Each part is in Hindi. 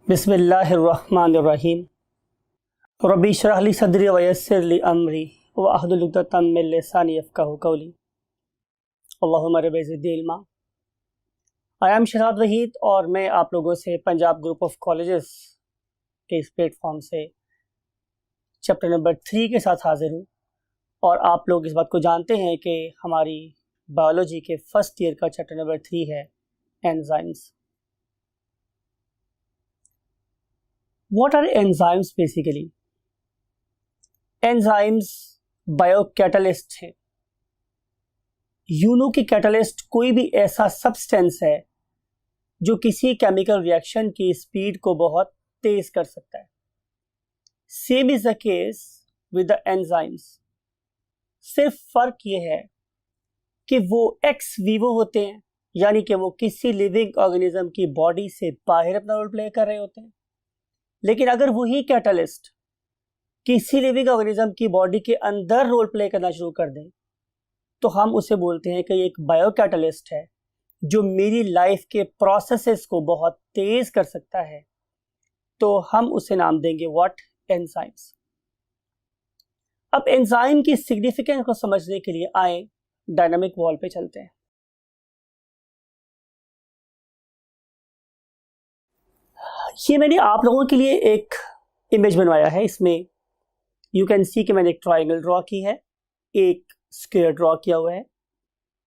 बिस्मिल्लाहिर्रहमानिर्रहीम। रब्बी इश्रह ली सदरी व यस्सिर ली अमरी वहलुल उक़दतम मिन लिसानी यफ़क़हू क़ौली। अल्लाहुम्मा rabbi ज़िदनी इल्मा। I am Shahzad Waheed और मैं आप लोगों से पंजाब ग्रुप ऑफ कॉलेजेस के इस प्लेटफॉर्म से चैप्टर नंबर 3 के साथ हाजिर हूँ। और आप लोग इस बात को जानते हैं कि हमारी बायोलॉजी के फर्स्ट ईयर का चैप्टर नंबर 3 है enzymes. What are enzymes basically? Enzymes biocatalyst हैं। यूनो की कैटलिस्ट कोई भी ऐसा सब्सटेंस है जो किसी केमिकल रिएक्शन की स्पीड को बहुत तेज कर सकता है। Same is the case with the enzymes. सिर्फ फर्क ये है कि वो एक्स वीवो होते हैं, यानी कि वो किसी लिविंग ऑर्गेनिज्म की बॉडी से बाहर अपना रोल प्ले कर रहे होते हैं। लेकिन अगर वही कैटलिस्ट किसी लिविंग ऑर्गेनिज्म की बॉडी के अंदर रोल प्ले करना शुरू कर दें तो हम उसे बोलते हैं कि एक बायोकैटलिस्ट है जो मेरी लाइफ के प्रोसेसेस को बहुत तेज कर सकता है। तो हम उसे नाम देंगे व्हाट, एंजाइम्स। अब एंजाइम की सिग्निफिकेंस को समझने के लिए आए डायनामिक वॉल पे चलते हैं। ये मैंने आप लोगों के लिए एक इमेज बनवाया है। इसमें यू कैन सी कि मैंने एक ट्रायंगल ड्रॉ की है, एक स्क्वायर ड्रॉ किया हुआ है,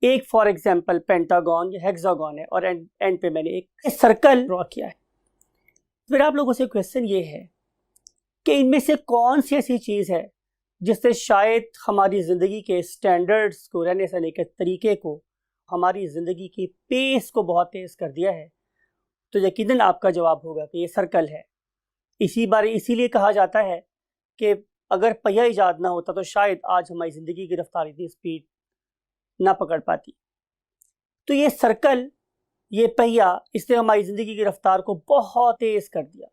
एक फॉर एग्जांपल पेंटागन या हेक्सागन है, और एंड पे मैंने एक सर्कल ड्रॉ किया है। फिर आप लोगों से क्वेश्चन ये है कि इनमें से कौन सी ऐसी चीज़ है जिससे शायद हमारी ज़िंदगी के स्टैंडर्ड्स को, रहने सहने के तरीके को, हमारी ज़िंदगी की पेस को बहुत तेज़ कर दिया है। तो यकीनन आपका जवाब होगा कि ये सर्कल है। इसीलिए कहा जाता है कि अगर पहिया ईजाद ना होता तो शायद आज हमारी ज़िंदगी की रफ्तार इतनी स्पीड ना पकड़ पाती। तो ये सर्कल, ये पहिया, इसने हमारी ज़िंदगी की रफ्तार को बहुत तेज़ कर दिया।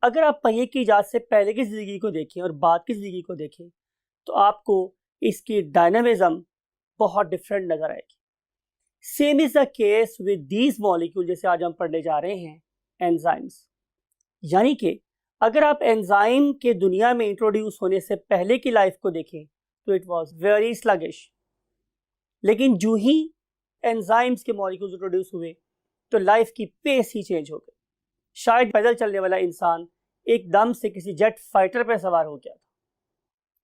अगर आप पहिए की ईजाद से पहले की ज़िंदगी को देखें और बाद की ज़िंदगी को देखें तो आपको इसकी डायनामिज्म बहुत डिफरेंट नज़र आएगी। Same is the case with these molecule, जैसे आज हम पढ़ने जा रहे हैं एंजाइम्स। यानी कि अगर आप एंजाइम के दुनिया में इंट्रोड्यूस होने से पहले की लाइफ को देखें तो इट वाज वेरी स्लगिश। लेकिन जो ही एंजाइम्स के मॉलिक्यूल्स इंट्रोड्यूस हुए तो लाइफ की पेस ही चेंज हो गई। शायद पैदल चलने वाला इंसान एकदम से किसी जेट फाइटर पर सवार हो गया था।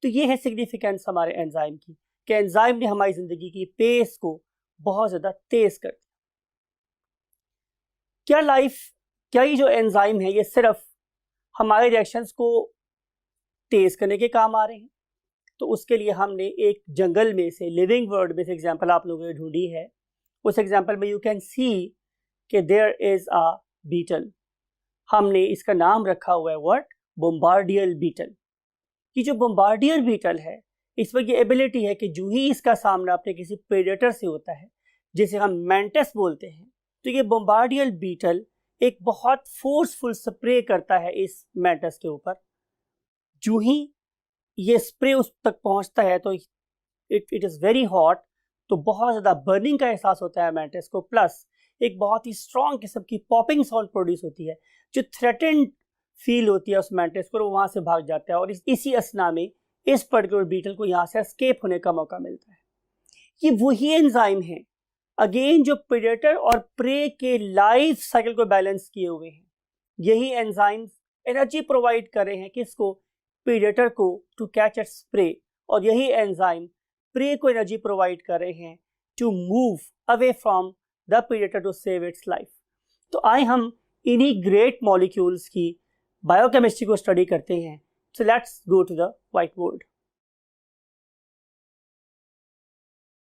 तो ये है सिग्निफिकेंस हमारे एंजाइम की कि एंजाइम ने हमारी ज़िंदगी की पेस को बहुत ज़्यादा तेज कर दिया। क्या ये जो एंजाइम है ये सिर्फ हमारे रिएक्शंस को तेज करने के काम आ रहे हैं? तो उसके लिए हमने एक जंगल में से, लिविंग वर्ल्ड में से एग्जांपल आप लोगों ने ढूंढी है। उस एग्जांपल में यू कैन सी कि देयर इज अ बीटल। हमने इसका नाम रखा हुआ है व्हाट, बोम्बार्डियर बीटल। कि जो बोम्बार्डियर बीटल है इसमें ये एबिलिटी है कि जो ही इसका सामना अपने किसी प्रेडेटर से होता है जिसे हम मैंटिस बोलते हैं, तो ये बोम्बार्डियर बीटल एक बहुत फोर्सफुल स्प्रे करता है इस मैंटिस के ऊपर। जो ही ये स्प्रे उस तक पहुंचता है तो इट इज़ वेरी हॉट, तो बहुत ज़्यादा बर्निंग का एहसास होता है मैंटिस को। प्लस एक बहुत ही स्ट्रॉन्ग किस्म की पॉपिंग साउंड प्रोड्यूस होती है जो थ्रेटेंड फील होती है उस मैंटिस को, वहाँ से भाग जाता है। और इसी असना में इस पर्टिकुलर बीटल को यहाँ से एस्केप होने का मौका मिलता है। ये वही एंजाइम है अगेन जो प्रेडेटर और प्रे के लाइफ साइकिल को बैलेंस किए हुए हैं। यही एंजाइम्स एनर्जी प्रोवाइड कर रहे हैं किसको, प्रेडेटर को, टू कैच इट्स प्रे। और यही एंजाइम प्रे को एनर्जी प्रोवाइड कर रहे हैं to move away from the predator to save its life. तो आए हम इन्हीं ग्रेट मॉलिक्यूल्स की बायोकेमिस्ट्री को स्टडी करते हैं। So let's go to the whiteboard.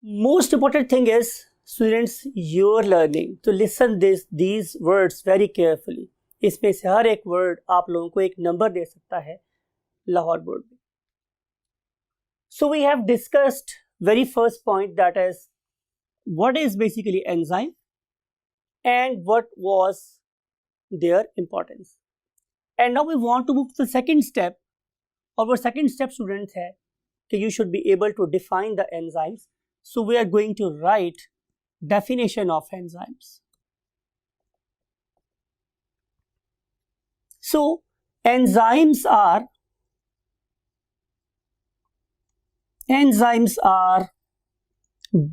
Most important thing is, students, your learning. To listen these words very carefully. इसमें से हर एक वर्ड आप लोगों को एक नंबर दे सकता है लाहौर बोर्ड में। So we have discussed very first point, that is what is basically enzyme and what was their importance. And now we want to move to the second step. और वो सेकेंड स्टेप स्टूडेंट है कि you should be able to define the enzymes. So we are going to write definition of enzymes. So enzymes are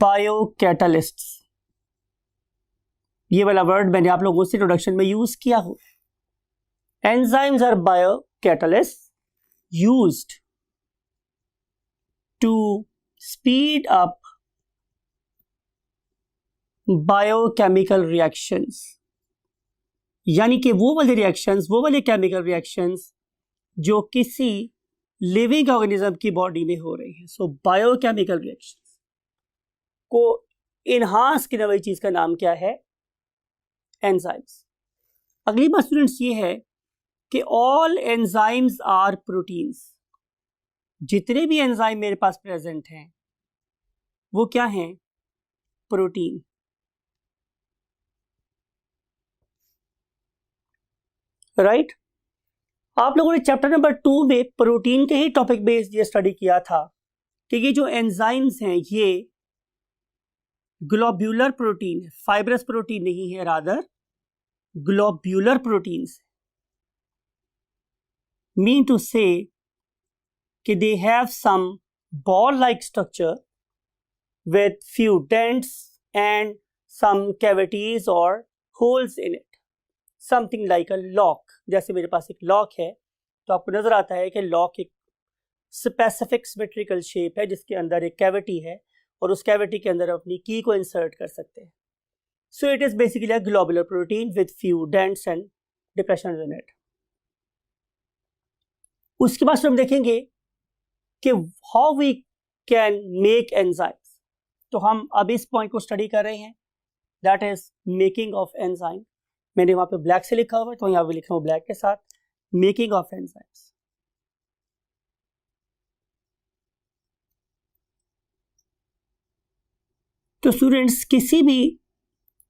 biocatalysts. ये वाला वर्ड मैंने आप लोगों से इंट्रोडक्शन में यूज किया हो. Enzymes are biocatalysts used to speed up biochemical reactions. यानी कि वो वाले रिएक्शंस, वो वाले केमिकल रिएक्शंस जो किसी लिविंग ऑर्गेनिज्म की बॉडी में हो रही है. सो बायोकेमिकल रिएक्शंस को इनहांस करने वाली चीज का नाम क्या है? एंजाइम्स. अगली बात स्टूडेंट्स ये है कि ऑल एंजाइम्स आर प्रोटीन्स. जितने भी एंजाइम मेरे पास प्रेजेंट हैं वो क्या हैं? प्रोटीन. राइट? आप लोगों ने चैप्टर नंबर 2 में प्रोटीन के ही टॉपिक बेस्ड ये स्टडी किया था कि ये जो एंजाइम्स हैं ये ग्लोब्यूलर प्रोटीन है, फाइब्रस प्रोटीन नहीं है, rather globular proteins. Mean to say कि they have some ball like structure with few dents and some cavities or holes in it, something like a lock. जैसे मेरे पास एक लॉक है तो आपको नजर आता है कि लॉक एक स्पेसिफिक सिमेट्रिकल शेप है जिसके अंदर एक कैविटी है और उस कैविटी के अंदर अपनी की को इंसर्ट कर सकते हैं. So it is basically a globular protein with few dents and depressions in it. उसके बाद हम देखेंगे कि how we can make enzymes. तो हम अब इस पॉइंट को स्टडी कर रहे हैं, that is making of enzyme. मैंने वहां पे ब्लैक से लिखा हुआ है तो यहां पे लिखा हुआ ब्लैक के साथ, मेकिंग ऑफ एंजाइम्स. तो स्टूडेंट्स किसी भी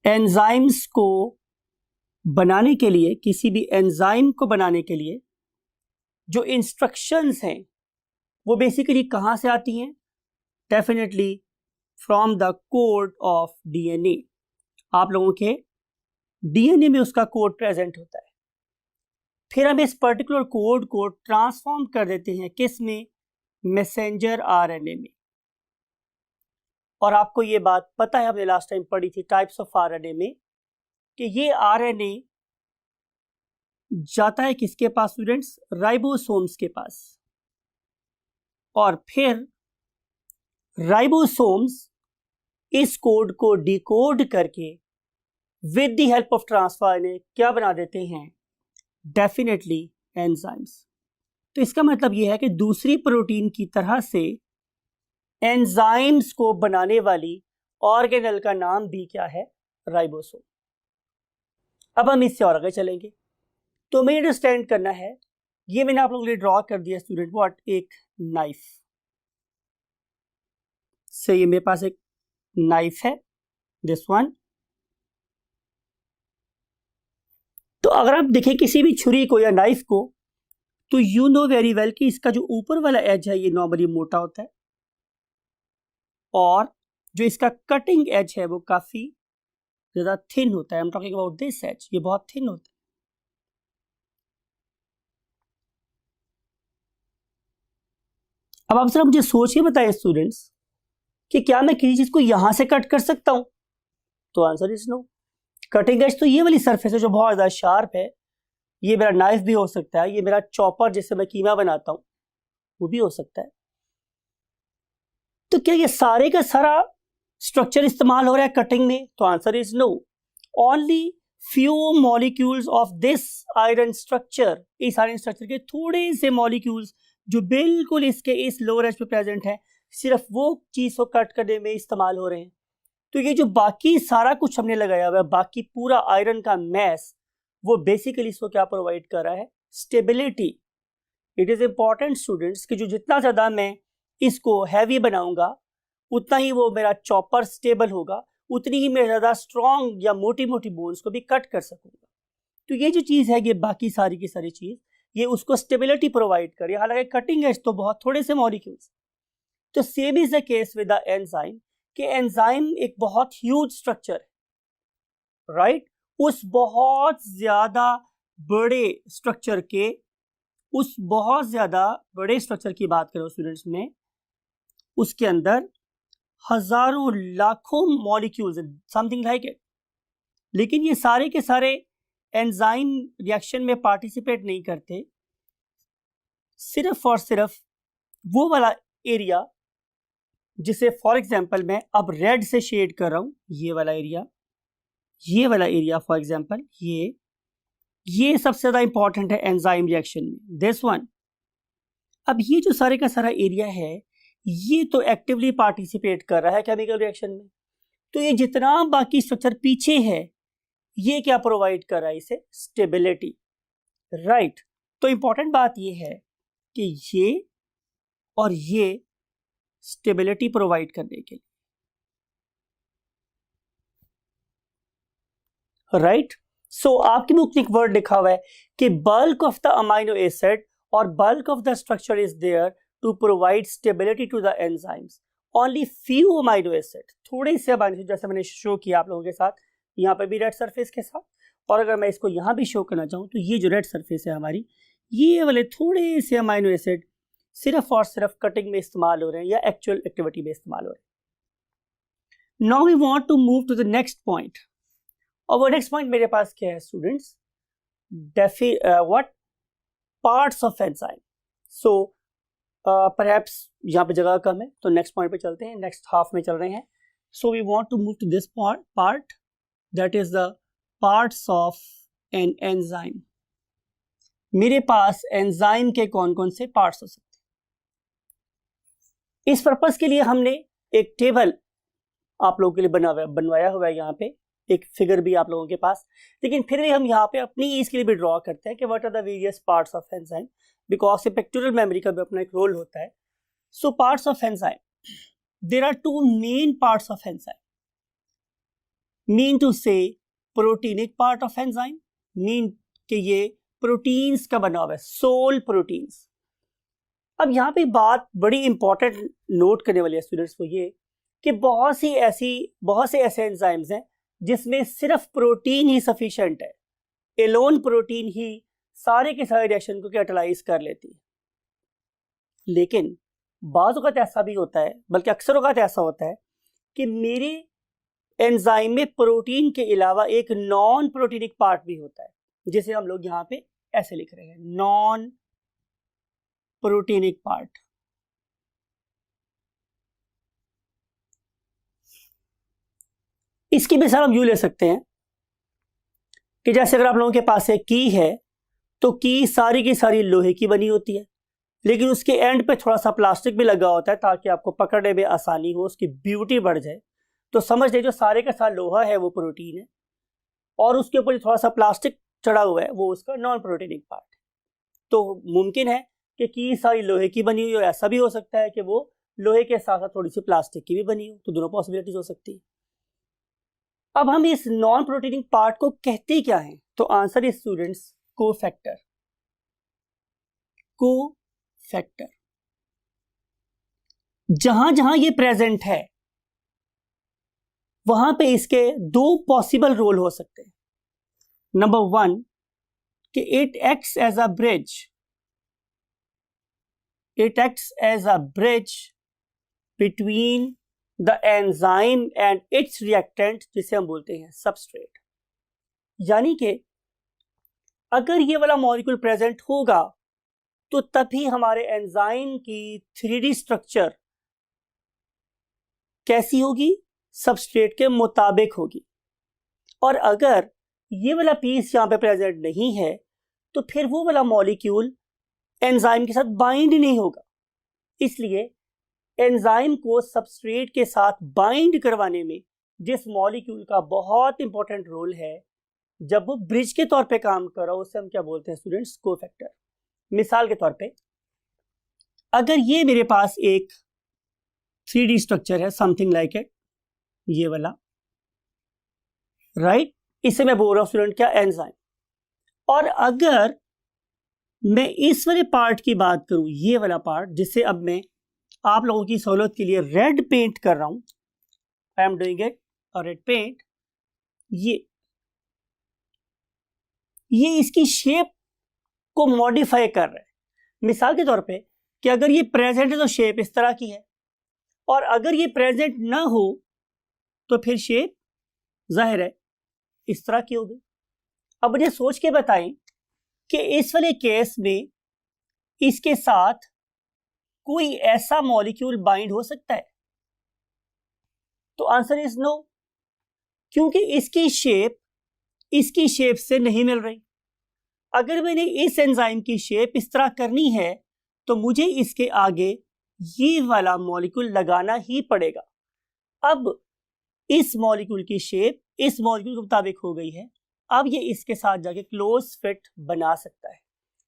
एंजाइम्स को बनाने के लिए, किसी भी एंजाइम को बनाने के लिए जो इंस्ट्रक्शंस हैं वो बेसिकली कहां से आती हैं? Definitely from the code of DNA. आप लोगों के डीएनए में उसका कोड प्रेजेंट होता है. फिर हम इस पर्टिकुलर कोड को ट्रांसफॉर्म कर देते हैं किस में? मैसेंजर आरएनए में. और आपको ये बात पता है, हमने लास्ट टाइम पढ़ी थी टाइप्स ऑफ आरएनए में, कि ये आरएनए जाता है किसके पास स्टूडेंट्स? राइबोसोम्स के पास. और फिर राइबोसोम्स इस कोड को डिकोड करके with the help of transfer RNA क्या बना देते हैं? Definitely enzymes. तो इसका मतलब यह है कि दूसरी प्रोटीन की तरह से एंजाइम्स को बनाने वाली ऑर्गेनेल का नाम भी क्या है? राइबोसोम. अब हम इससे और आगे चलेंगे. तो हमें अंडरस्टैंड करना है, ये मैंने आप लोगों के लिए ड्रॉ कर दिया स्टूडेंट, व्हाट? एक नाइफ से. ये मेरे पास एक नाइफ है, दिस वन. तो अगर आप देखें किसी भी छुरी को या नाइफ को तो यू नो वेरी वेल कि इसका जो ऊपर वाला एज है ये नॉर्मली मोटा होता है और जो इसका कटिंग एज है वो काफी ज्यादा थिन होता है. I am talking about this edge. ये बहुत थिन होता है. अब आप जरा मुझे सोच के बताएं स्टूडेंट्स कि क्या मैं किसी चीज को यहां से कट कर सकता हूं? तो answer is no. Cutting edge तो ये वाली सरफेस है जो बहुत ज्यादा शार्प है. ये मेरा नाइफ भी हो सकता है, ये मेरा चॉपर जिससे मैं कीमा बनाता हूं वो भी हो सकता है. तो क्या ये सारे का सारा स्ट्रक्चर इस्तेमाल हो रहा है कटिंग में? तो answer is no. Only few molecules of this iron structure, इस आयरन स्ट्रक्चर के थोड़े से मॉलिक्यूल्स जो बिल्कुल इसके इस लोअर एज पे प्रेजेंट है, सिर्फ वो चीज को कट करने में इस्तेमाल हो रहे हैं. तो ये जो बाकी सारा कुछ हमने लगाया हुआ है, बाकी पूरा आयरन का मैस, वो बेसिकली इसको क्या प्रोवाइड कर रहा है? Stability. It is important students कि जो जितना ज्यादा मैं इसको हैवी बनाऊंगा उतना ही वो मेरा चॉपर स्टेबल होगा, उतनी ही मैं ज्यादा स्ट्रॉन्ग या मोटी मोटी बोन्स को भी कट कर सकूंगा. तो ये जो चीज है, ये बाकी सारी की सारी चीज ये उसको स्टेबिलिटी प्रोवाइड करे. हालांकि कटिंग एज तो बहुत थोड़े से मॉलिक्यूल्स. तो same is the case with the enzyme, कि एंजाइम एक बहुत ह्यूज स्ट्रक्चर है, राइट? उस बहुत ज्यादा बड़े स्ट्रक्चर के, उस बहुत ज्यादा बड़े स्ट्रक्चर की बात करो स्टूडेंट्स में, उसके अंदर हजारों लाखों मॉलिक्यूल्स, समथिंग लाइक इट, लेकिन ये सारे के सारे एंजाइम रिएक्शन में पार्टिसिपेट नहीं करते। सिर्फ और सिर्फ वो वाला एरिया जिसे फॉर एग्जांपल मैं अब रेड से शेड कर रहा हूं, ये वाला एरिया फॉर एग्जांपल, ये सबसे ज्यादा इंपॉर्टेंट है एंजाइम रिएक्शन में, दिस वन। अब ये जो सारे का सारा एरिया है, ये तो एक्टिवली पार्टिसिपेट कर रहा है केमिकल रिएक्शन में। तो ये जितना बाकी स्ट्रक्चर पीछे है, ये क्या प्रोवाइड कर रहा है इसे? Stability, right. तो इंपॉर्टेंट बात ये है कि ये और ये स्टेबिलिटी प्रोवाइड करने के लिए, राइट। सो आपकी बुक में एक वर्ड लिखा हुआ है कि bulk of the amino acid और bulk of the structure is there to provide stability to the enzymes. Only few amino acid, थोड़े से अमाइनो एसिड, जैसे मैंने शो किया आप लोगों के साथ, यहाँ पे भी रेड सरफेस के साथ, और अगर मैं इसको यहाँ भी शो करना चाहूँ तो ये जो रेड सरफेस है हमारी, ये वाले थोड़े से अमाइनो एसिड सिर्फ और सिर्फ कटिंग में इस्तेमाल हो रहे हैं या एक्चुअल एक्टिविटी में इस्तेमाल हो रहे हैं। Now we want to move to the next point. और वो नेक्स्ट पॉइंट मेरे पास क्या है students? What parts of enzyme. So perhaps यहाँ पे जगह कम है, तो नेक्स्ट पॉइंट पे चलते हैं, नेक्स्ट हाफ में चल रहे हैं। So we want to move to this part, that is the parts of an enzyme. मेरे पास एंजाइम के कौन कौन से पार्ट्स हो सकते हैं? इस पर्पस के लिए हमने एक टेबल आप लोगों के लिए बनवाया हुआ है, यहाँ पे एक फिगर भी आप लोगों के पास, लेकिन फिर भी हम यहाँ पे अपनी ईज के लिए भी ड्रॉ करते हैं कि what are the various parts of enzyme, because pictorial memory का भी अपना एक रोल होता है। So parts of enzyme, there are two main parts of enzyme, mean to say proteinic part of enzyme, mean कि ये प्रोटीन्स का बना हुआ है, सोल प्रोटीन्स। अब यहाँ पे बात बड़ी इंपॉर्टेंट नोट करने वाली है स्टूडेंट्स को, ये कि बहुत से ऐसे एंजाइम्स हैं जिसमें सिर्फ प्रोटीन ही सफिशिएंट है, एलोन प्रोटीन ही सारे के सारे रिएक्शन को कैटालाइज कर लेती है। लेकिन बाज़ औक़ात ऐसा भी होता है, बल्कि अक्सर औक़ात ऐसा होता है कि मेरे एंजाइम में प्रोटीन के अलावा एक नॉन प्रोटीनिक पार्ट भी होता है, जिसे हम लोग यहाँ पे ऐसे लिख रहे हैं, नॉन प्रोटीनिक पार्ट। इसकी मिसाल हम यूं ले सकते हैं कि जैसे अगर आप लोगों के पास एक की है, तो की सारी की सारी लोहे की बनी होती है, लेकिन उसके एंड पे थोड़ा सा प्लास्टिक भी लगा होता है ताकि आपको पकड़ने में आसानी हो, उसकी ब्यूटी बढ़ जाए। तो समझ लीजिए जो सारे का सारा लोहा है वो प्रोटीन है, और उसके ऊपर थोड़ा सा प्लास्टिक चढ़ा हुआ है वो उसका नॉन प्रोटीनिक पार्ट है। तो मुमकिन है कि की सारी लोहे की बनी हुई हो, ऐसा भी हो सकता है कि वो लोहे के साथ साथ थोड़ी सी प्लास्टिक की भी बनी हो, तो दोनों पॉसिबिलिटीज हो सकती है। अब हम इस नॉन प्रोटीनिक पार्ट को कहते क्या हैं? तो answer is students cofactor. Cofactor जहां जहां ये प्रेजेंट है वहां पे इसके दो पॉसिबल रोल हो सकते हैं। नंबर वन, कि it acts as a bridge, between the enzyme and its reactant, जिसे हम बोलते हैं सबस्ट्रेट। यानी कि अगर ये वाला मॉलिक्यूल प्रेजेंट होगा तो तभी हमारे एंजाइम की 3D स्ट्रक्चर कैसी होगी? सबस्ट्रेट के मुताबिक होगी। और अगर ये वाला पीस यहां पे प्रेजेंट नहीं है तो फिर वो वाला मॉलिक्यूल एंजाइम के साथ बाइंड नहीं होगा। इसलिए एंजाइम को सबस्ट्रेट के साथ बाइंड करवाने में जिस मॉलिक्यूल का बहुत इंपॉर्टेंट रोल है, जब वो ब्रिज के तौर पे काम कर रहा हो, उसे हम क्या बोलते हैं स्टूडेंट्स? कोफैक्टर। मिसाल के तौर पे अगर ये मेरे पास एक 3D स्ट्रक्चर है, समथिंग लाइक इट, ये वाला, राइट, इसे मैं बोल रहा हूं स्टूडेंट क्या? एंजाइम। और अगर मैं इस वाले पार्ट की बात करूं, ये वाला पार्ट, जिसे अब मैं आप लोगों की सहूलत के लिए रेड पेंट कर रहा हूं, I am doing it red paint, ये इसकी शेप को मॉडिफाई कर रहा है। मिसाल के तौर पे कि अगर ये प्रेजेंट है तो शेप इस तरह की है, और अगर ये प्रेजेंट ना हो तो फिर शेप जाहिर है इस तरह की होगी। अब मुझे सोच के बताएं कि इस वाले केस में इसके साथ कोई ऐसा मॉलिक्यूल बाइंड हो सकता है? तो आंसर इज नो, क्योंकि इसकी शेप से नहीं मिल रही। अगर मैंने इस एंजाइम की शेप इस तरह करनी है तो मुझे इसके आगे ये वाला मॉलिक्यूल लगाना ही पड़ेगा। अब इस मॉलिक्यूल की शेप इस मॉलिक्यूल के मुताबिक हो गई है, अब ये इसके साथ जाके क्लोज फिट बना सकता है।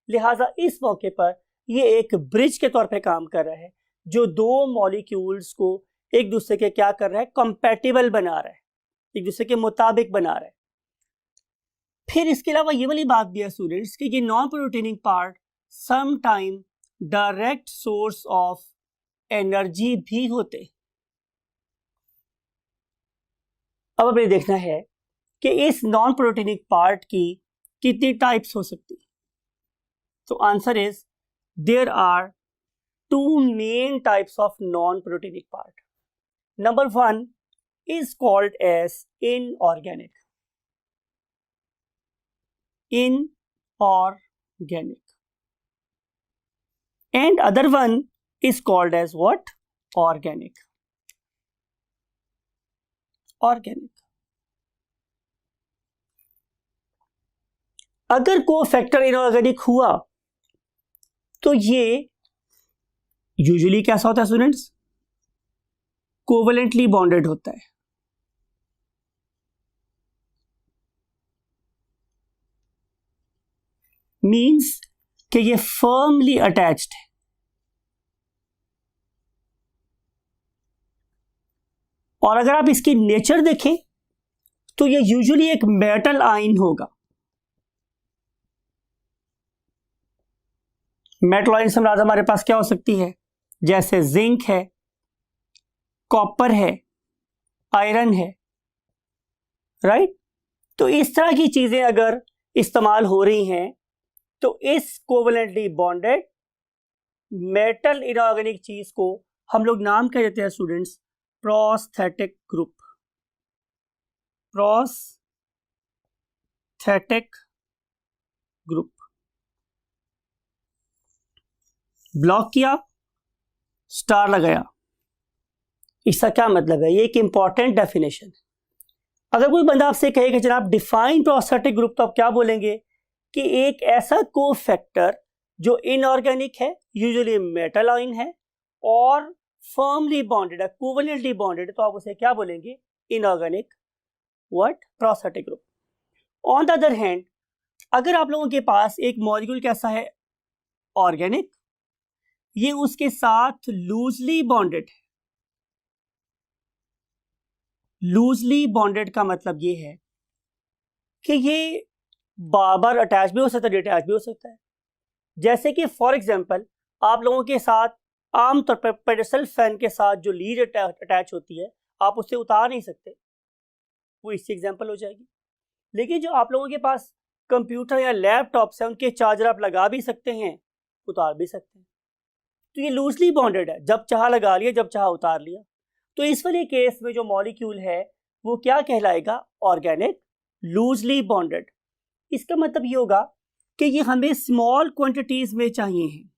लिहाजा इस मौके पर ये एक ब्रिज के तौर पे काम कर रहा है, जो दो मॉलिक्यूल्स को एक दूसरे के क्या कर रहा है, कंपैटिबल बना रहा है, एक दूसरे के मुताबिक बना रहा है। फिर इसके अलावा ये वाली बात भी है स्टूडेंट्स कि ये non proteinic part some time direct source of energy भी होते। अब हमें देखना है कि इस नॉन प्रोटीनिक पार्ट की कितनी टाइप्स हो सकती। तो answer is there are two main types of non proteinic part. Number 1 is called as inorganic. Inorganic. And other one is called as what? Organic. Organic. अगर कोफैक्टर इनऑर्गेनिक हुआ तो ये यूजुअली कैसा होता है स्टूडेंट्स? कोवेलेंटली बॉन्डेड होता है। मीन्स कि ये फर्मली अटैच्ड है। और अगर आप इसकी नेचर देखें तो ये यूजुअली एक मेटल आयन होगा। मेटल आयन से हमारे पास क्या हो सकती है? जैसे जिंक है, कॉपर है, आयरन है, राइट? तो इस तरह की चीजें अगर इस्तेमाल हो रही हैं तो इस कोवेलेंटली बॉन्डेड मेटल इनऑर्गेनिक चीज को हम लोग नाम क्या देते हैं students? Prosthetic group. Prosthetic group. Block किया, स्टार लगाया, इसका क्या मतलब है? ये एक इंपॉर्टेंट डेफिनेशन। अगर कोई बंदा आपसे कहे कि जनाब डिफाइन प्रोस्थेटिक ग्रुप, तो आप क्या बोलेंगे? कि एक ऐसा कोफैक्टर जो इनऑर्गेनिक है, यूजुअली मेटल आयन है और फर्मली बॉन्डेड है, कोवेलेंटली बॉन्डेड है, तो आप उसे क्या बोलेंगे? Inorganic what? Prosthetic group. On the other hand, अगर आप लोगों के पास एक मॉलिक्यूल कैसा है? ऑर्गेनिक, ये उसके साथ लूजली बॉन्डेड है। लूजली बॉन्डेड का मतलब ये है कि ये बार बार अटैच भी हो सकता है, डिटैच भी हो सकता है। जैसे कि फॉर एग्जांपल आप लोगों के साथ आमतौर पर पेडस्टल फैन के साथ जो लीड अटैच होती है, आप उससे उतार नहीं सकते, वो इससे एग्जांपल हो जाएगी। लेकिन जो आप लोगों के पास कंप्यूटर या लैपटॉप्स है, उनके चार्जर आप लगा भी सकते हैं, उतार भी सकते हैं। तो ये लूजली बॉन्डेड है, जब चाह लगा लिया, जब चाह उतार लिया। तो इस वाले केस में जो मॉलिक्यूल है वो क्या कहलाएगा? Organic, loosely bonded. इसका मतलब ये होगा कि ये हमें स्मॉल क्वांटिटीज में चाहिए हैं।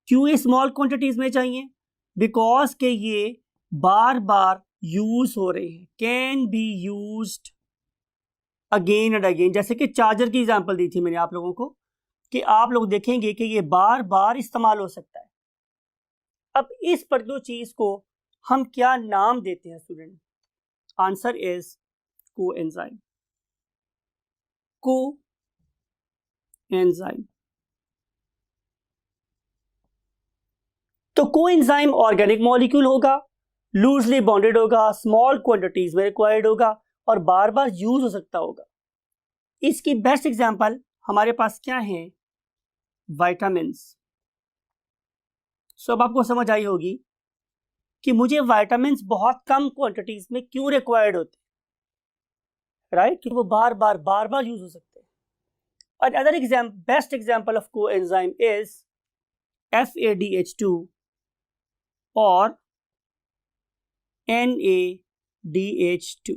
क्यों ये स्मॉल क्वांटिटीज में चाहिए? बिकॉज के ये बार बार यूज हो रहे हैं, can be used again and again. जैसे कि चार्जर की एग्जांपल दी थी मैंने आप लोगों को, कि आप लोग देखेंगे कि ये बार बार इस्तेमाल हो सकता है। अब इस पर्टिकुलर चीज को हम क्या नाम देते हैं student? Answer is coenzyme. Coenzyme. तो कोएंजाइम ऑर्गेनिक मॉलिक्यूल होगा, लूजली बॉन्डेड होगा, स्मॉल क्वांटिटीज में रिक्वायर्ड होगा और बार बार यूज हो सकता होगा। इसकी बेस्ट एग्जांपल हमारे पास क्या है? विटामिन्स। सो अब आपको समझ आई होगी कि मुझे विटामिन्स बहुत कम क्वांटिटीज में क्यों रिक्वायर्ड होते, राइट? क्योंकि वो बार बार यूज हो सकते हैं। Another best example of coenzyme is FADH2 or NADH2.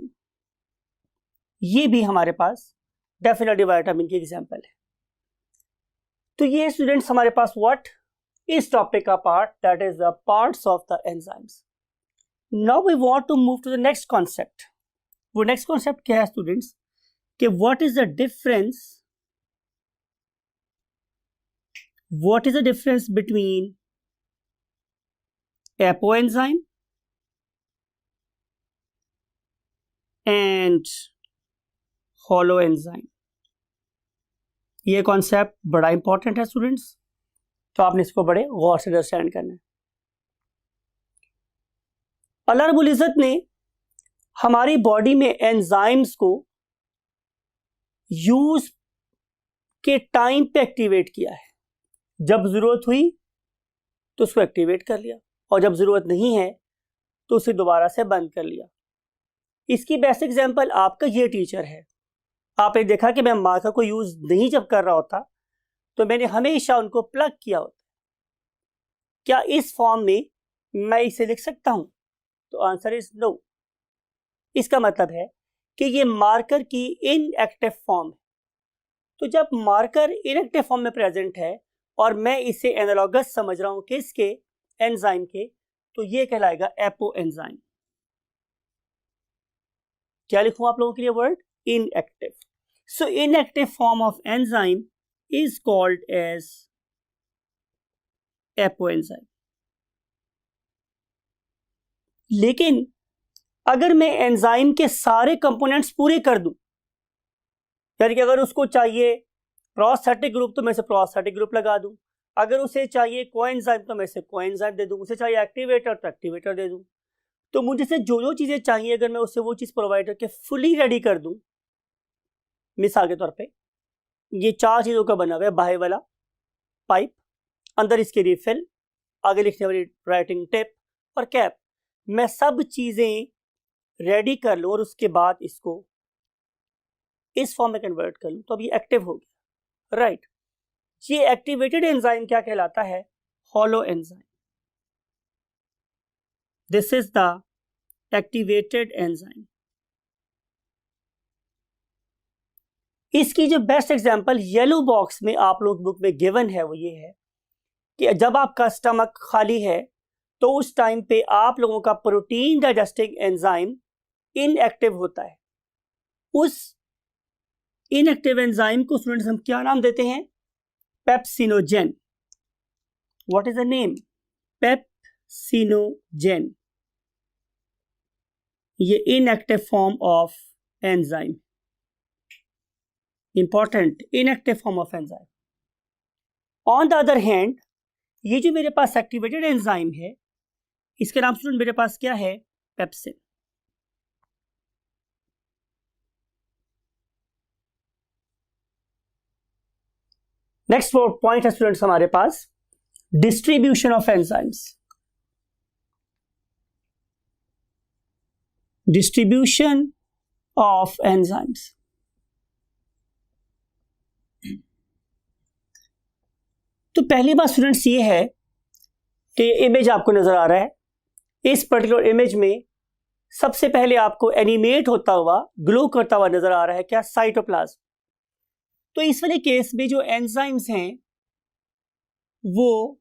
ये भी हमारे पास डेफिनेटिव विटामिन की एग्जाम्पल है. तो ये स्टूडेंट्स हमारे पास व्हाट इस टॉपिक का part, that is the parts of the enzymes. Now we want to move to the next concept. वो नेक्स्ट कॉन्सेप्ट क्या है स्टूडेंट्स कि what is the difference between apoenzyme and holo enzyme. ये कॉन्सेप्ट बड़ा इंपॉर्टेंट है स्टूडेंट्स, तो आपने इसको बड़े गौर से अंडरस्टैंड करना है. अल्लाह रब्बुल इज्जत ने हमारी बॉडी में एंजाइम्स को यूज के टाइम पे एक्टिवेट किया है. जब जरूरत हुई तो उसको एक्टिवेट कर लिया, और जब जरूरत नहीं है तो उसे दोबारा से बंद कर लिया. इसकी बेस्ट एग्जांपल आपका ये टीचर है. आपने देखा कि मैं मार्कर को यूज नहीं जब कर रहा होता तो मैंने हमेशा उनको प्लग किया होता. क्या इस फॉर्म में मैं इसे लिख सकता हूं? तो आंसर इज नो. इसका मतलब है कि ये मार्कर की इनएक्टिव फॉर्म है. तो जब मार्कर इनएक्टिव फॉर्म में प्रेजेंट है और मैं इसे एनालॉगस समझ रहा हूं किसके, एंजाइम के, तो ये कहलाएगा एपो एंजाइम. क्या लिखूं आप लोगों के लिए word? Inactive. So inactive form of enzyme is called as apo enzyme. लेकिन अगर मैं एंजाइम के सारे कंपोनेंट्स पूरे कर दूं, यानी कि अगर उसको चाहिए प्रोस्थेटिक ग्रुप तो मैं इसे प्रोस्थेटिक ग्रुप लगा दूं, अगर उसे चाहिए कोएंजाइम तो मैं इसे कोएंजाइम दे दूं, उसे चाहिए एक्टिवेटर तो एक्टिवेटर दे दूं. तो मुझे से जो चीजें चाहिए अगर मैं उसे वो चीज प्रोवाइड करके फुली रेडी कर दूं. मिसाल के तौर पे ये 4 चीजों का बना हुआ है. बाहर वाला पाइप, अंदर इसके रिफिल, आगे लिखने वाली राइटिंग टिप और कैप. मैं सब चीजें रेडी कर लूं और उसके बाद इसको इस फॉर्म में कन्वर्ट कर लूं तो अब ये एक्टिव हो गया. राइट. ये एक्टिवेटेड एंजाइम क्या कहलाता है? Hollow enzyme. This is the activated enzyme. इसकी जो बेस्ट एग्जांपल येलो बॉक्स में आप लोग बुक में गिवन है वो ये है कि जब आपका स्टमक खाली है तो उस टाइम पे आप लोगों का प्रोटीन डाइजेस्टिंग एंजाइम इनएक्टिव होता है. उस इनएक्टिव एंजाइम को स्टूडेंट्स हम क्या नाम देते हैं? Pepsinogen. What is the name? Pepsinogen. ये inactive form of enzyme. Important, inactive form of enzyme. On the other hand ये जो मेरे पास एक्टिवेटेड एंजाइम है इसके नाम स्टूडेंट मेरे पास क्या है? पेप्सिन. नेक्स्ट पॉइंट है स्टूडेंट्स हमारे पास distribution of enzymes. Distribution of enzymes. तो पहली बात स्टूडेंट्स ये है कि इमेज आपको नजर आ रहा है. इस पर्टिकुलर इमेज में सबसे पहले आपको एनिमेट होता हुआ, ग्लो करता हुआ नजर आ रहा है क्या? साइटोप्लाज्म. तो इस वाले केस में जो एंजाइम्स हैं वो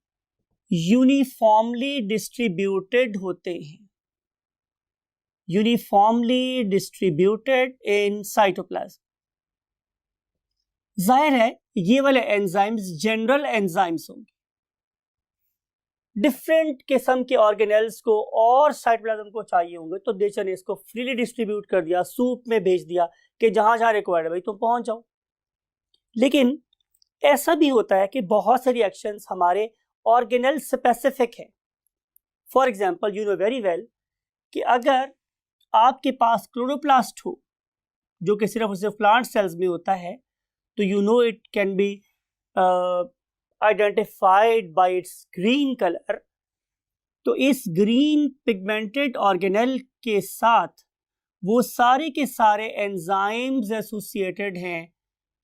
यूनिफॉर्मली डिस्ट्रीब्यूटेड होते हैं. Uniformly distributed in cytoplasm. जाहिर है ये वाले एंजाइम्स जनरल एंजाइम्स होंगे. डिफरेंट किस्म के ऑर्गेनेल्स को और साइटोप्लाज्म को चाहिए होंगे तो नेचर ने इसको फ्रीली डिस्ट्रीब्यूट कर दिया, सूप में भेज दिया कि जहां जहां रिक्वायर्ड है भाई तुम पहुंच जाओ. लेकिन ऐसा भी होता है कि बहुत सारी रिएक्शंस हमारे ऑर्गेनेल स्पेसिफिक है. For example you know very well कि अगर आपके पास क्लोरोप्लास्ट हो जो कि सिर्फ और सिर्फ प्लांट सेल्स में होता है तो you know it can be identified by it's green colour. तो इस ग्रीन पिगमेंटेड ऑर्गेनेल के साथ वो सारे के सारे एंजाइम्स एसोसिएटेड हैं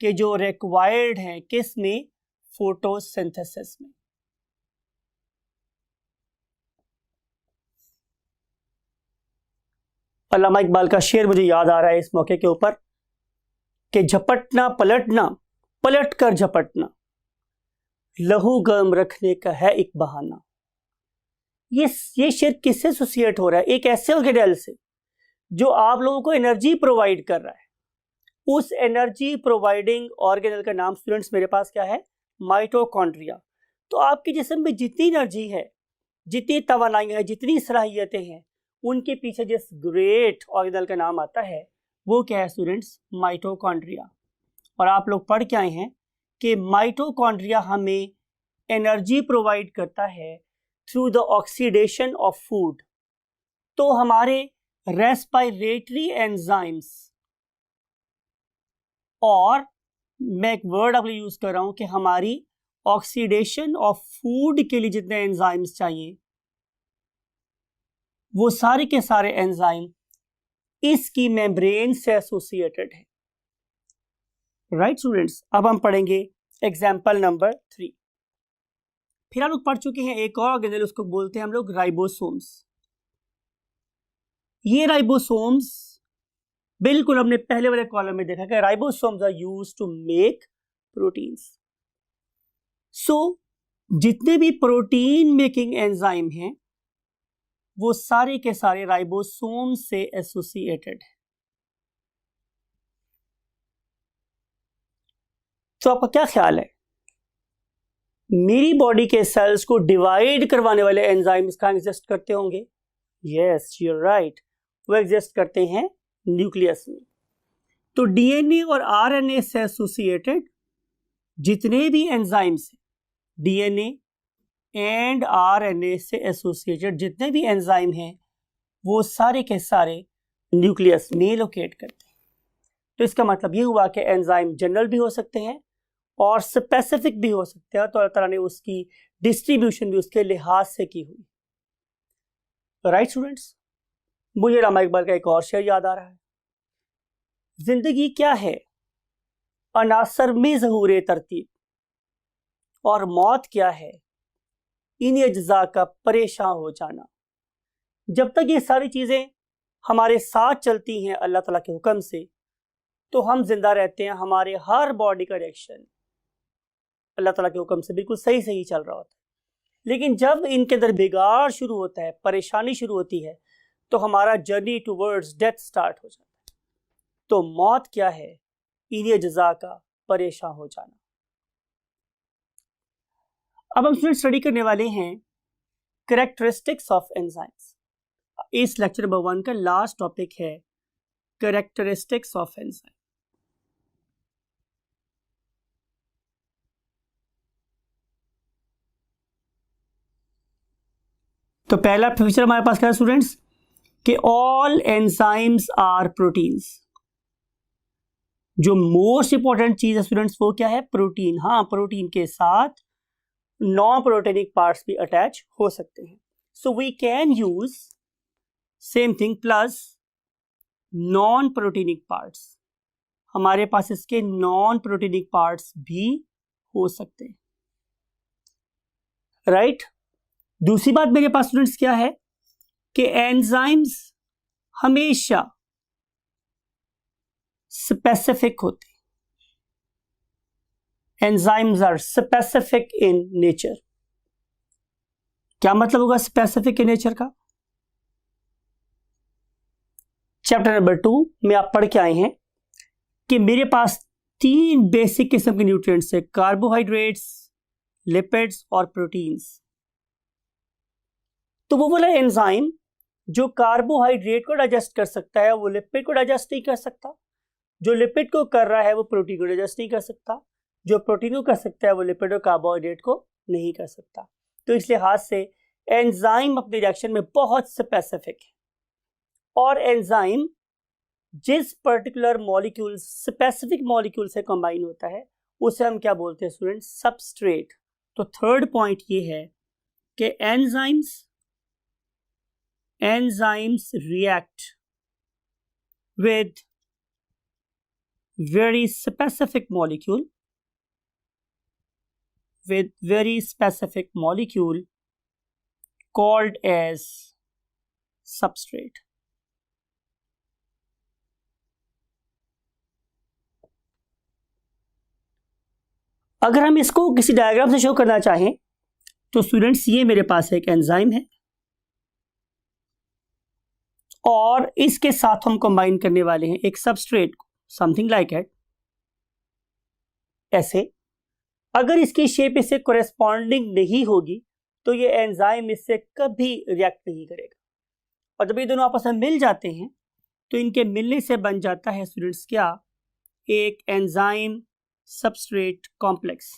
कि जो रिक्वायर्ड हैं किस में, फोटोसिंथेसिस में। अल्लामा इकबाल का शेर मुझे याद आ रहा है इस मौके के ऊपर कि झपटना पलटना, पलट कर झपटना, लहू गर्म रखने का है एक बहाना। ये शेर किससे एसोसिएट हो रहा है? एक ऐसे ऑर्गेनेल से जो आप लोगों को एनर्जी प्रोवाइड कर रहा है। उस एनर्जी प्रोवाइडिंग ऑर्गेनेल का नाम स्टूडेंट्स मेरे पास क्या है? माइटोकॉन्ड्रिया। तो आपके जिस्म में जितनी एनर्जी है, जितनी तवानाई है, जितनी सलाहियतें हैं, उनके पीछे जिस ग्रेट ऑर्गेनेल का नाम आता है वो क्या है स्टूडेंट्स? माइटोकॉन्ड्रिया। और आप लोग पढ़ के आए हैं कि माइटोकॉन्ड्रिया हमें एनर्जी प्रोवाइड करता है through the oxidation of food. तो हमारे रेस्पिरेटरी एंजाइम्स, और मैं एक वर्ड आपको यूज कर रहा हूं कि हमारी ऑक्सीडेशन ऑफ फूड के लिए जितने एंजाइम्स चाहिए, वो सारे के सारे एंजाइम इसकी मेम्ब्रेन से एसोसिएटेड है। राइट स्टूडेंट्स, अब हम पढ़ेंगे एग्जाम्पल नंबर 3। फिर हम लोग पढ़ चुके हैं एक और ऑर्गेनेल, उसको बोलते हैं हम लोग राइबोसोम्स। ये राइबोसोम्स बिल्कुल हमने पहले वाले कॉलम में देखा कि ribosomes are used to make proteins. So जितने भी प्रोटीन मेकिंग एंजाइम हैं वो सारे के सारे राइबोसोम से एसोसिएटेड है। तो आपका क्या ख्याल है, मेरी बॉडी के सेल्स को डिवाइड करवाने वाले एंजाइम्स कहां एग्जिस्ट करते होंगे? यस, यू आर राइट, वो एग्जिस्ट करते हैं न्यूक्लियस में। तो डीएनए और आरएनए से एसोसिएटेड जितने भी एंजाइम्स हैं, डीएनए एंड आरएनए से एसोसिएटेड जितने भी एंजाइम हैं, वो सारे के सारे न्यूक्लियस में लोकेट करते हैं। तो इसका मतलब ये हुआ कि एंजाइम जनरल भी हो सकते हैं और स्पेसिफिक भी हो सकते हैं, तो अल्लाह ताला ने उसकी डिस्ट्रीब्यूशन भी उसके लिहाज से की हुई। राइट स्टूडेंट्स, मुझे अल्लामा इकबाल का एक और शेर याद आ रहा है, जिंदगी क्या है अनासर में ज़हूर तरतीब, और मौत क्या है इन अज्जा का परेशान हो जाना। जब तक ये सारी चीजें हमारे साथ चलती हैं अल्लाह ताला के हुक्म से, तो हम जिंदा रहते हैं। हमारे हर बॉडी का रिएक्शन अल्लाह ताला के हुक्म से बिल्कुल सही सही चल रहा होता है। लेकिन जब इनके अंदर बिगाड़ शुरू होता है, परेशानी शुरू होती है, तो हमारा जर्नी टूवर्ड्स डेथ स्टार्ट हो जाता है। तो मौत क्या है इन्हीं अज्जा का परेशान हो जाना। अब हम स्टडी करने वाले हैं कैरेक्टरिस्टिक्स ऑफ एंजाइम्स। इस लेक्चर नंबर 1 का लास्ट टॉपिक है कैरेक्टरिस्टिक्स ऑफ एंजाइम। तो पहला फीचर हमारे पास क्या है स्टूडेंट्स, कि ऑल एंजाइम्स आर प्रोटीन्स। जो मोस्ट इंपॉर्टेंट चीज है स्टूडेंट्स वो क्या है? प्रोटीन। हाँ, प्रोटीन के साथ नॉन प्रोटीनिक पार्ट्स भी अटैच हो सकते हैं। So we can use same thing plus non proteinic parts. हमारे पास इसके नॉन प्रोटीनिक पार्ट्स भी हो सकते हैं। राइट? दूसरी बात मेरे पास स्टूडेंट्स क्या है कि एंजाइम्स हमेशा स्पेसिफिक होते हैं। Enzymes are specific in nature. क्या मतलब होगा स्पेसिफिक इन नेचर का? चैप्टर नंबर 2 में आप पढ़ के आए हैं कि मेरे पास 3 बेसिक किस्म के न्यूट्रिएंट्स है, कार्बोहाइड्रेट्स, लिपिड्स और प्रोटीन्स। तो वो वाला एंजाइम जो कार्बोहाइड्रेट को डाइजेस्ट कर सकता है वो लिपिड को डाइजेस्ट नहीं कर सकता, जो लिपिड को कर रहा है वो प्रोटीन को डाइजेस्ट नहीं कर सकता, जो प्रोटीन को कर सकता है वो लिपिड और कार्बोहाइड्रेट को नहीं कर सकता। तो इस लिहाज से एंजाइम अपने रिएक्शन में बहुत स्पेसिफिक है। और एंजाइम जिस पर्टिकुलर मॉलिक्यूल, स्पेसिफिक मॉलिक्यूल से कंबाइन होता है उसे हम क्या बोलते हैं स्टूडेंट? सबस्ट्रेट। तो थर्ड पॉइंट ये है कि enzymes react very specific molecule called as substrate. अगर हम इसको किसी डायग्राम से शो करना चाहें तो स्टूडेंट्स ये मेरे पास एक एंजाइम है और इसके साथ हम कंबाइन करने वाले हैं एक सबस्ट्रेट को, समथिंग लाइक इट ऐसे। अगर इसकी शेप इससे कोरेस्पॉन्डिंग नहीं होगी तो ये एंजाइम इससे कभी रिएक्ट नहीं करेगा, और जब ये दोनों आपस में मिल जाते हैं तो इनके मिलने से बन जाता है स्टूडेंट्स क्या, एक एंजाइम सबस्ट्रेट कॉम्प्लेक्स।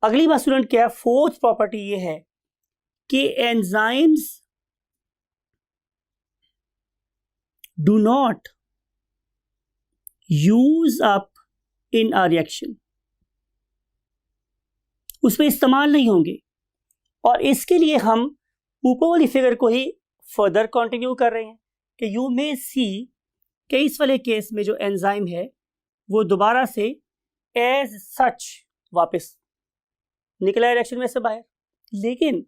अगली बात स्टूडेंट क्या है, फोर्थ प्रॉपर्टी ये है कि enzymes do not use up in a reaction, उसमें इस्तेमाल नहीं होंगे। और इसके लिए हम ऊपर वाली फिगर को ही फर्दर कंटिन्यू कर रहे हैं कि यू मे सी कि इस वाले केस में जो एंजाइम है वो दोबारा से एज सच वापस निकला है रिएक्शन में से बाहर, लेकिन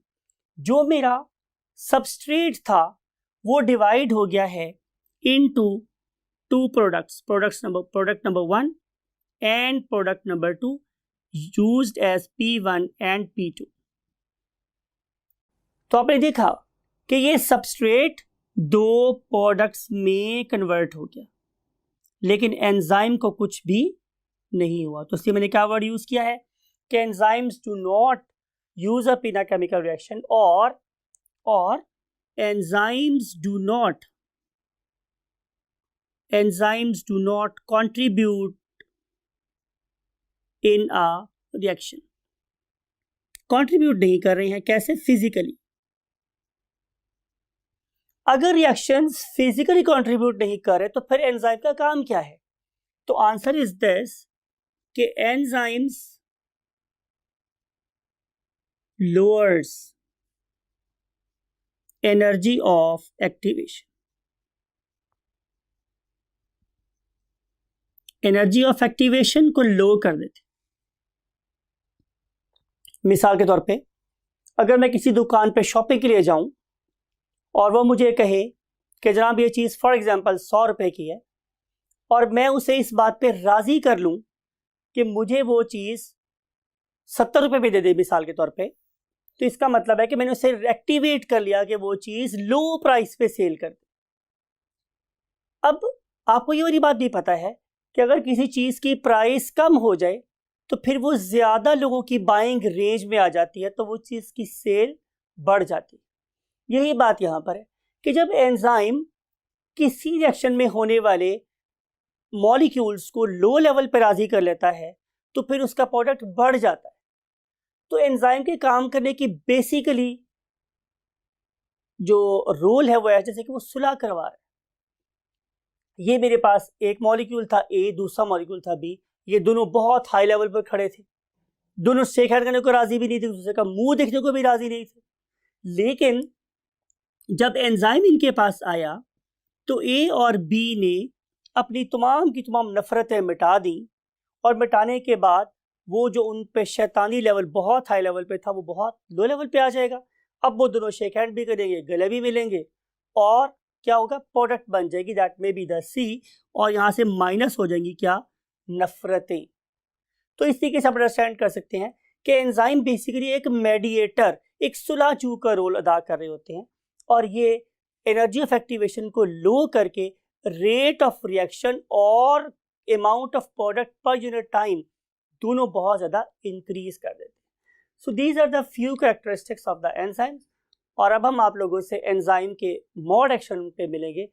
जो मेरा सबस्ट्रेट था वो डिवाइड हो गया है into two products, product number 1 and product number 2 used as P1 and P2। तो आपने देखा कि ये सबस्ट्रेट दो प्रोडक्ट्स में कन्वर्ट हो गया, लेकिन एंजाइम को कुछ भी नहीं हुआ। तो इसलिए मैंने क्या वर्ड यूज किया है कि enzymes do not use up in a chemical reaction, और enzymes do not contribute in a reaction. Contribute नहीं कर रहे हैं, कैसे? फिजिकली। अगर रिएक्शंस फिजिकली कंट्रीब्यूट नहीं कर रहे तो फिर एंजाइम का काम क्या है? तो आंसर इज दिस कि enzymes lowers energy of activation. Energy of activation को लो कर देते। मिसाल के तौर पे अगर मैं किसी दुकान पे शॉपिंग के लिए जाऊं और वो मुझे कहे कि जनाब ये चीज़ फॉर एग्जांपल 100 रुपए की है, और मैं उसे इस बात पे राज़ी कर लूं कि मुझे वो चीज़ 70 रुपए पे दे दे मिसाल के तौर पे, तो इसका मतलब है कि मैंने उसे एक्टिवेट कर लिया कि वो चीज़ लो प्राइस पे सेल कर दे। अब आपको ये वाली बात भी पता है कि अगर किसी चीज़ की प्राइस कम हो जाए तो फिर वो ज़्यादा लोगों की बाइंग रेंज में आ जाती है, तो वो चीज़ की सेल बढ़ जाती है। यही बात यहाँ पर है कि जब एंजाइम किसी रिएक्शन में होने वाले मॉलिक्यूल्स को लो लेवल पर राज़ी कर लेता है तो फिर उसका प्रोडक्ट बढ़ जाता है। तो एंजाइम के काम करने की बेसिकली जो रोल है वो है जैसे कि वो सुलह करवा रहा है। ये मेरे पास एक मॉलिक्यूल था ए, दूसरा मॉलिक्यूल था बी, ये दोनों बहुत हाई लेवल पर खड़े थे, दोनों शेक हैंड करने को राजी भी नहीं थे, दूसरे का मुंह देखने को भी राजी नहीं थे। लेकिन जब एंजाइम इनके पास आया तो ए और बी ने अपनी तमाम की तमाम नफरतें मिटा दी, और मिटाने के बाद वो जो उन पे शैतानी लेवल बहुत हाई लेवल पे था वो बहुत लो लेवल पे आ जाएगा। अब वो दोनों शेक हैंड भी करेंगे, गले भी मिलेंगे, और क्या होगा, प्रोडक्ट बन जाएगी, दैट मे बी द सी, और यहाँ से माइनस हो जाएंगी क्या, नफरतें। तो इस तरीके से आप अंडरस्टैंड कर सकते हैं कि एंजाइम बेसिकली एक मेडिएटर, एक सुलहजू का रोल अदा कर रहे होते हैं, और ये एनर्जी ऑफ एक्टिवेशन को लो करके रेट ऑफ रिएक्शन और amount of product per unit time दोनों बहुत ज़्यादा इंक्रीज कर देते हैं। So these are the few characteristics of the enzymes. और अब हम आप लोगों से एंजाइम के मोड एक्शन पे मिलेंगे